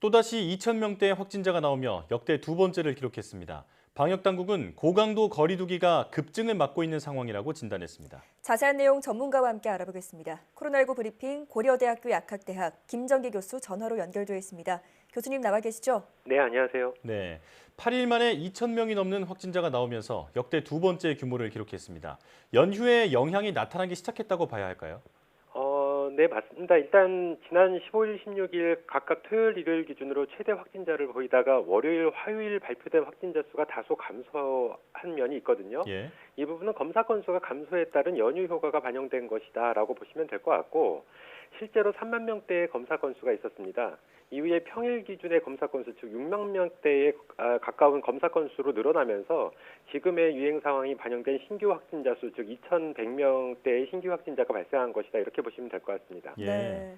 또다시 2,000명대 확진자가 나오며 역대 두 번째를 기록했습니다. 방역당국은 고강도 거리 두기가 급증을 맞고 있는 상황이라고 진단했습니다. 자세한 내용 전문가와 함께 알아보겠습니다. 코로나19 브리핑 고려대학교 약학대학 김정기 교수 전화로 연결되어 있습니다. 교수님 나와 계시죠? 네, 안녕하세요. 네, 8일 만에 2,000명이 넘는 확진자가 나오면서 역대 두 번째 규모를 기록했습니다. 연휴에 영향이 나타나기 시작했다고 봐야 할까요? 네, 맞습니다. 일단 지난 15일, 16일 각각 토요일, 일요일 기준으로 최대 확진자를 보이다가 월요일, 화요일 발표된 확진자 수가 다소 감소한 면이 있거든요. 예. 이 부분은 검사 건수가 감소에 따른 연휴 효과가 반영된 것이다라고 보시면 될 것 같고, 실제로 3만 명대의 검사 건수가 있었습니다. 이후에 평일 기준의 검사 건수, 즉 6만 명대에 가까운 검사 건수로 늘어나면서 지금의 유행 상황이 반영된 신규 확진자 수, 즉 2,100명대의 신규 확진자가 발생한 것이다. 이렇게 보시면 될 것 같습니다. 예. 네.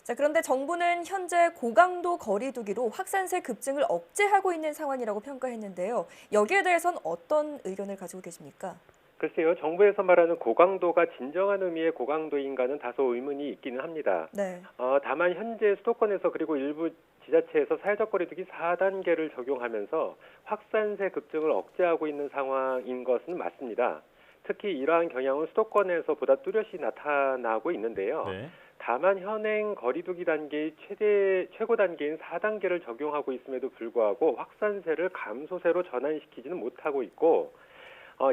자, 그런데 정부는 현재 고강도 거리 두기로 확산세 급증을 억제하고 있는 상황이라고 평가했는데요. 여기에 대해서는 어떤 의견을 가지고 계십니까? 글쎄요, 정부에서 말하는 고강도가 진정한 의미의 고강도인가는 다소 의문이 있기는 합니다. 네. 다만 현재 수도권에서 그리고 일부 지자체에서 사회적 거리두기 4단계를 적용하면서 확산세 급증을 억제하고 있는 상황인 것은 맞습니다. 특히 이러한 경향은 수도권에서보다 뚜렷이 나타나고 있는데요. 네. 다만 현행 거리두기 단계의 최고 단계인 4단계를 적용하고 있음에도 불구하고 확산세를 감소세로 전환시키지는 못하고 있고,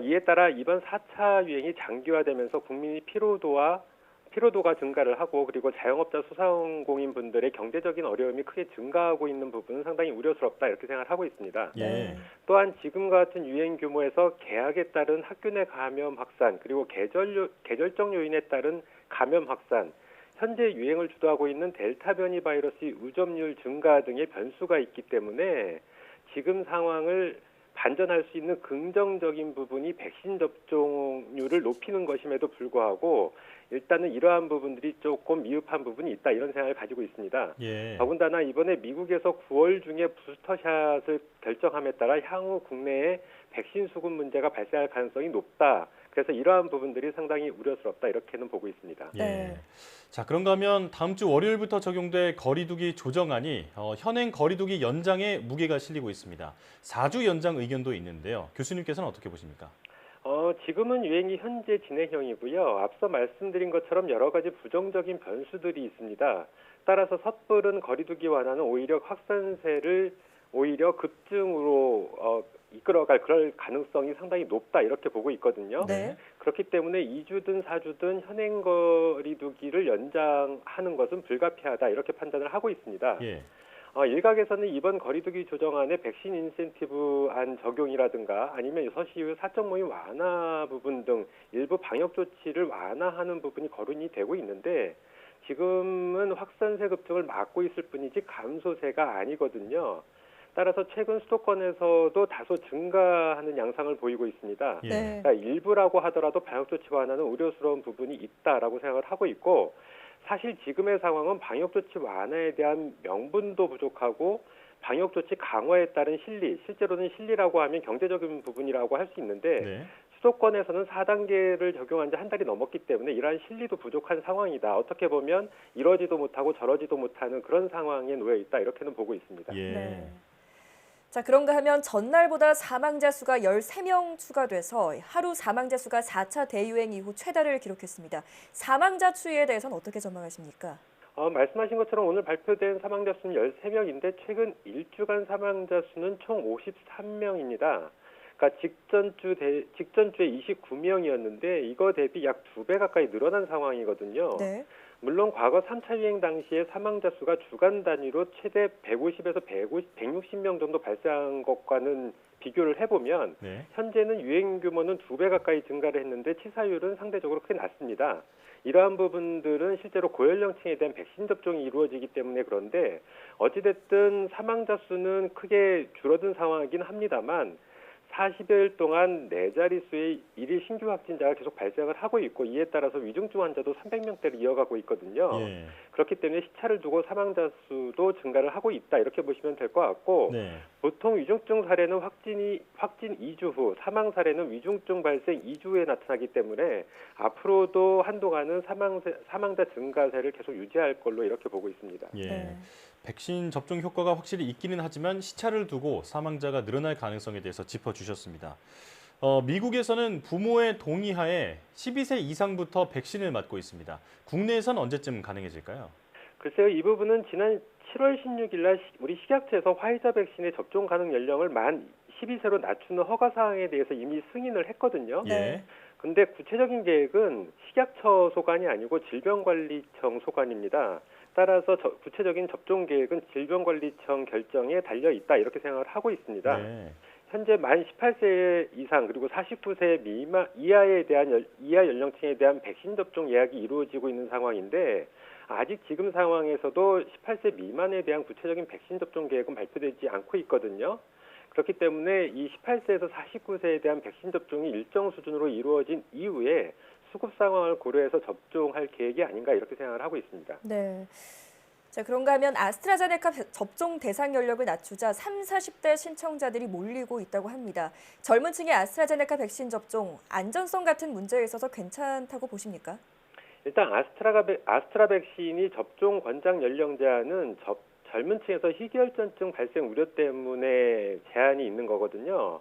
이에 따라 이번 4차 유행이 장기화되면서 국민의 피로도가 증가를 하고, 그리고 자영업자 소상공인 분들의 경제적인 어려움이 크게 증가하고 있는 부분은 상당히 우려스럽다, 이렇게 생각을 하고 있습니다. 예. 또한 지금 같은 유행 규모에서 계약에 따른 학교 내 감염 확산, 그리고 계절적 요인에 따른 감염 확산, 현재 유행을 주도하고 있는 델타 변이 바이러스의 의존율 증가 등의 변수가 있기 때문에 지금 상황을 반전할 수 있는 긍정적인 부분이 백신 접종률을 높이는 것임에도 불구하고 일단은 이러한 부분들이 조금 미흡한 부분이 있다, 이런 생각을 가지고 있습니다. 예. 더군다나 이번에 미국에서 9월 중에 부스터샷을 결정함에 따라 향후 국내에 백신 수급 문제가 발생할 가능성이 높다. 그래서 이러한 부분들이 상당히 우려스럽다, 이렇게는 보고 있습니다. 예. 네. 자, 그런가 하면 다음 주 월요일부터 적용될 거리두기 조정안이 현행 거리두기 연장에 무게가 실리고 있습니다. 4주 연장 의견도 있는데요. 교수님께서는 어떻게 보십니까? 지금은 유행이 현재 진행형이고요. 앞서 말씀드린 것처럼 여러 가지 부정적인 변수들이 있습니다. 따라서 섣부른 거리두기 완화는 오히려 확산세를 오히려 급증으로 이끌어갈 그럴 가능성이 상당히 높다, 이렇게 보고 있거든요. 네. 그렇기 때문에 2주든 4주든 현행 거리두기를 연장하는 것은 불가피하다, 이렇게 판단을 하고 있습니다. 예. 일각에서는 이번 거리두기 조정안의 백신 인센티브안 적용이라든가 아니면 서시 이후 사적 모임 완화 부분 등 일부 방역 조치를 완화하는 부분이 거론이 되고 있는데, 지금은 확산세 급증을 막고 있을 뿐이지 감소세가 아니거든요. 따라서 최근 수도권에서도 다소 증가하는 양상을 보이고 있습니다. 예. 네. 그러니까 일부라고 하더라도 방역 조치 완화는 우려스러운 부분이 있다라고 생각을 하고 있고, 사실 지금의 상황은 방역 조치 완화에 대한 명분도 부족하고 방역 조치 강화에 따른 실제로는 실리라고 하면 경제적인 부분이라고 할 수 있는데, 네. 수도권에서는 4단계를 적용한 지 한 달이 넘었기 때문에 이러한 실리도 부족한 상황이다. 어떻게 보면 이러지도 못하고 저러지도 못하는 그런 상황에 놓여 있다, 이렇게는 보고 있습니다. 예. 네. 자, 그런가 하면 전날보다 사망자 수가 13명 추가돼서 하루 사망자 수가 4차 대유행 이후 최다를 기록했습니다. 사망자 추이에 대해서는 어떻게 전망하십니까? 말씀하신 것처럼 오늘 발표된 사망자 수는 13명인데 최근 일주간 사망자 수는 총 53명입니다. 그러니까 직전주에 29명이었는데 이거 대비 약 2배 가까이 늘어난 상황이거든요. 네. 물론 과거 3차 유행 당시에 사망자 수가 주간 단위로 최대 150에서 160명 정도 발생한 것과는 비교를 해보면 네. 현재는 유행 규모는 2배 가까이 증가를 했는데 치사율은 상대적으로 크게 낮습니다. 이러한 부분들은 실제로 고연령층에 대한 백신 접종이 이루어지기 때문에 그런데 어찌됐든 사망자 수는 크게 줄어든 상황이긴 합니다만 40여일 동안 4자릿수의 일일 신규 확진자가 계속 발생을 하고 있고, 이에 따라서 위중증 환자도 300명대를 이어가고 있거든요. 예. 그렇기 때문에 시차를 두고 사망자 수도 증가를 하고 있다, 이렇게 보시면 될 것 같고, 네. 보통 위중증 사례는 확진 2주 후, 사망 사례는 위중증 발생 2주 후에 나타나기 때문에 앞으로도 한동안은 사망자 증가세를 계속 유지할 걸로 이렇게 보고 있습니다. 예. 네. 백신 접종 효과가 확실히 있기는 하지만 시차를 두고 사망자가 늘어날 가능성에 대해서 짚어주셨습니다. 미국에서는 부모의 동의하에 12세 이상부터 백신을 맞고 있습니다. 국내에선 언제쯤 가능해질까요? 글쎄요, 이 부분은 지난 7월 16일 날 우리 식약처에서 화이자 백신의 접종 가능 연령을 만 12세로 낮추는 허가 사항에 대해서 이미 승인을 했거든요. 예. 근데 구체적인 계획은 식약처 소관이 아니고 질병관리청 소관입니다. 따라서 구체적인 접종 계획은 질병관리청 결정에 달려 있다 이렇게 생각을 하고 있습니다. 네. 현재 만 18세 이상 그리고 49세 이하 연령층에 대한 백신 접종 예약이 이루어지고 있는 상황인데 아직 지금 상황에서도 18세 미만에 대한 구체적인 백신 접종 계획은 발표되지 않고 있거든요. 그렇기 때문에 이 18세에서 49세에 대한 백신 접종이 일정 수준으로 이루어진 이후에 수급 상황을 고려해서 접종할 계획이 아닌가 이렇게 생각을 하고 있습니다. 네. 자, 그런가 하면 아스트라제네카 접종 대상 연령을 낮추자 30, 40대 신청자들이 몰리고 있다고 합니다. 젊은 층의 아스트라제네카 백신 접종, 안전성 같은 문제에 있어서 괜찮다고 보십니까? 일단 아스트라 백신이 접종 권장 연령 제한은 젊은 층에서 희귀혈전증 발생 우려 때문에 제한이 있는 거거든요.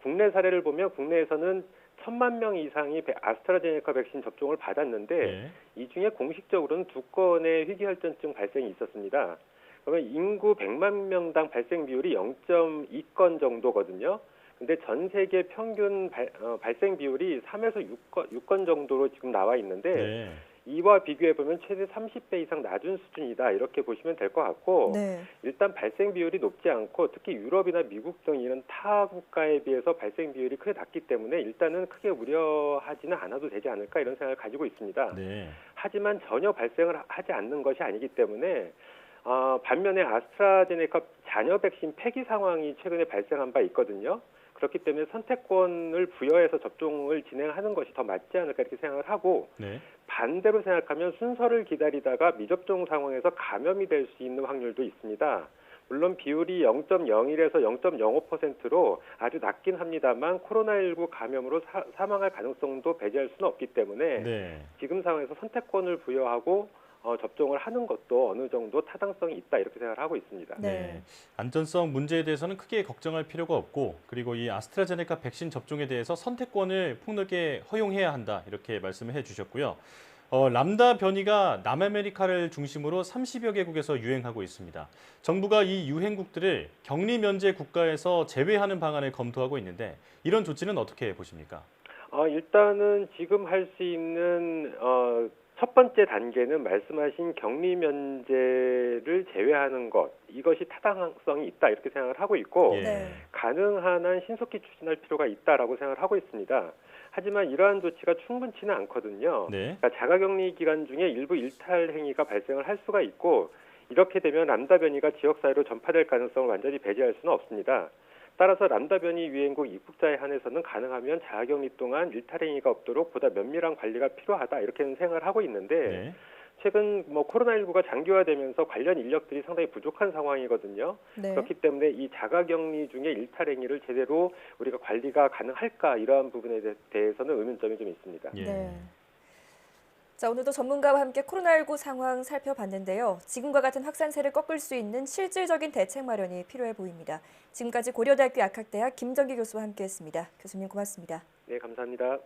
국내 사례를 보면 국내에서는 1,000만 명 이상이 아스트라제네카 백신 접종을 받았는데 네. 이 중에 공식적으로는 2건의 희귀혈전증 발생이 있었습니다. 그러면 인구 100만 명당 발생 비율이 0.2건 정도거든요. 근데 전 세계 평균 발생 비율이 3에서 6건 정도로 지금 나와 있는데 네. 이와 비교해 보면 최대 30배 이상 낮은 수준이다 이렇게 보시면 될 것 같고 네. 일단 발생 비율이 높지 않고 특히 유럽이나 미국 등 이런 타 국가에 비해서 발생 비율이 크게 낮기 때문에 일단은 크게 우려하지는 않아도 되지 않을까 이런 생각을 가지고 있습니다. 네. 하지만 전혀 발생을 하지 않는 것이 아니기 때문에 반면에 아스트라제네카 잔여 백신 폐기 상황이 최근에 발생한 바 있거든요. 그렇기 때문에 선택권을 부여해서 접종을 진행하는 것이 더 맞지 않을까 이렇게 생각을 하고 네. 반대로 생각하면 순서를 기다리다가 미접종 상황에서 감염이 될 수 있는 확률도 있습니다. 물론 비율이 0.01에서 0.05%로 아주 낮긴 합니다만 코로나19 감염으로 사망할 가능성도 배제할 수는 없기 때문에 네. 지금 상황에서 선택권을 부여하고 접종을 하는 것도 어느 정도 타당성이 있다 이렇게 생각을 하고 있습니다. 네. 안전성 문제에 대해서는 크게 걱정할 필요가 없고 그리고 이 아스트라제네카 백신 접종에 대해서 선택권을 폭넓게 허용해야 한다 이렇게 말씀을 해주셨고요. 람다 변이가 남아메리카를 중심으로 30여 개국에서 유행하고 있습니다. 정부가 이 유행국들을 격리 면제 국가에서 제외하는 방안을 검토하고 있는데 이런 조치는 어떻게 보십니까? 일단은 지금 할 수 있는 첫 번째 단계는 말씀하신 격리 면제를 제외하는 것 이것이 타당성이 있다 이렇게 생각을 하고 있고 예. 가능한 한 신속히 추진할 필요가 있다라고 생각을 하고 있습니다. 하지만 이러한 조치가 충분치는 않거든요. 네. 그러니까 자가격리 기간 중에 일부 일탈 행위가 발생을 할 수가 있고 이렇게 되면 람다 변이가 지역사회로 전파될 가능성을 완전히 배제할 수는 없습니다. 따라서 람다 변이 유행국 입국자에 한해서는 가능하면 자가격리 동안 일탈 행위가 없도록 보다 면밀한 관리가 필요하다 이렇게는 생각을 하고 있는데 네. 최근 코로나19가 장기화되면서 관련 인력들이 상당히 부족한 상황이거든요. 네. 그렇기 때문에 이 자가격리 중에 일탈 행위를 제대로 우리가 관리가 가능할까 이러한 부분에 대해서는 의문점이 좀 있습니다. 예. 네. 자, 오늘도 전문가와 함께 코로나19 상황 살펴봤는데요. 지금과 같은 확산세를 꺾을 수 있는 실질적인 대책 마련이 필요해 보입니다. 지금까지 고려대학교 약학대학 김정기 교수와 함께했습니다. 교수님 고맙습니다. 네, 감사합니다.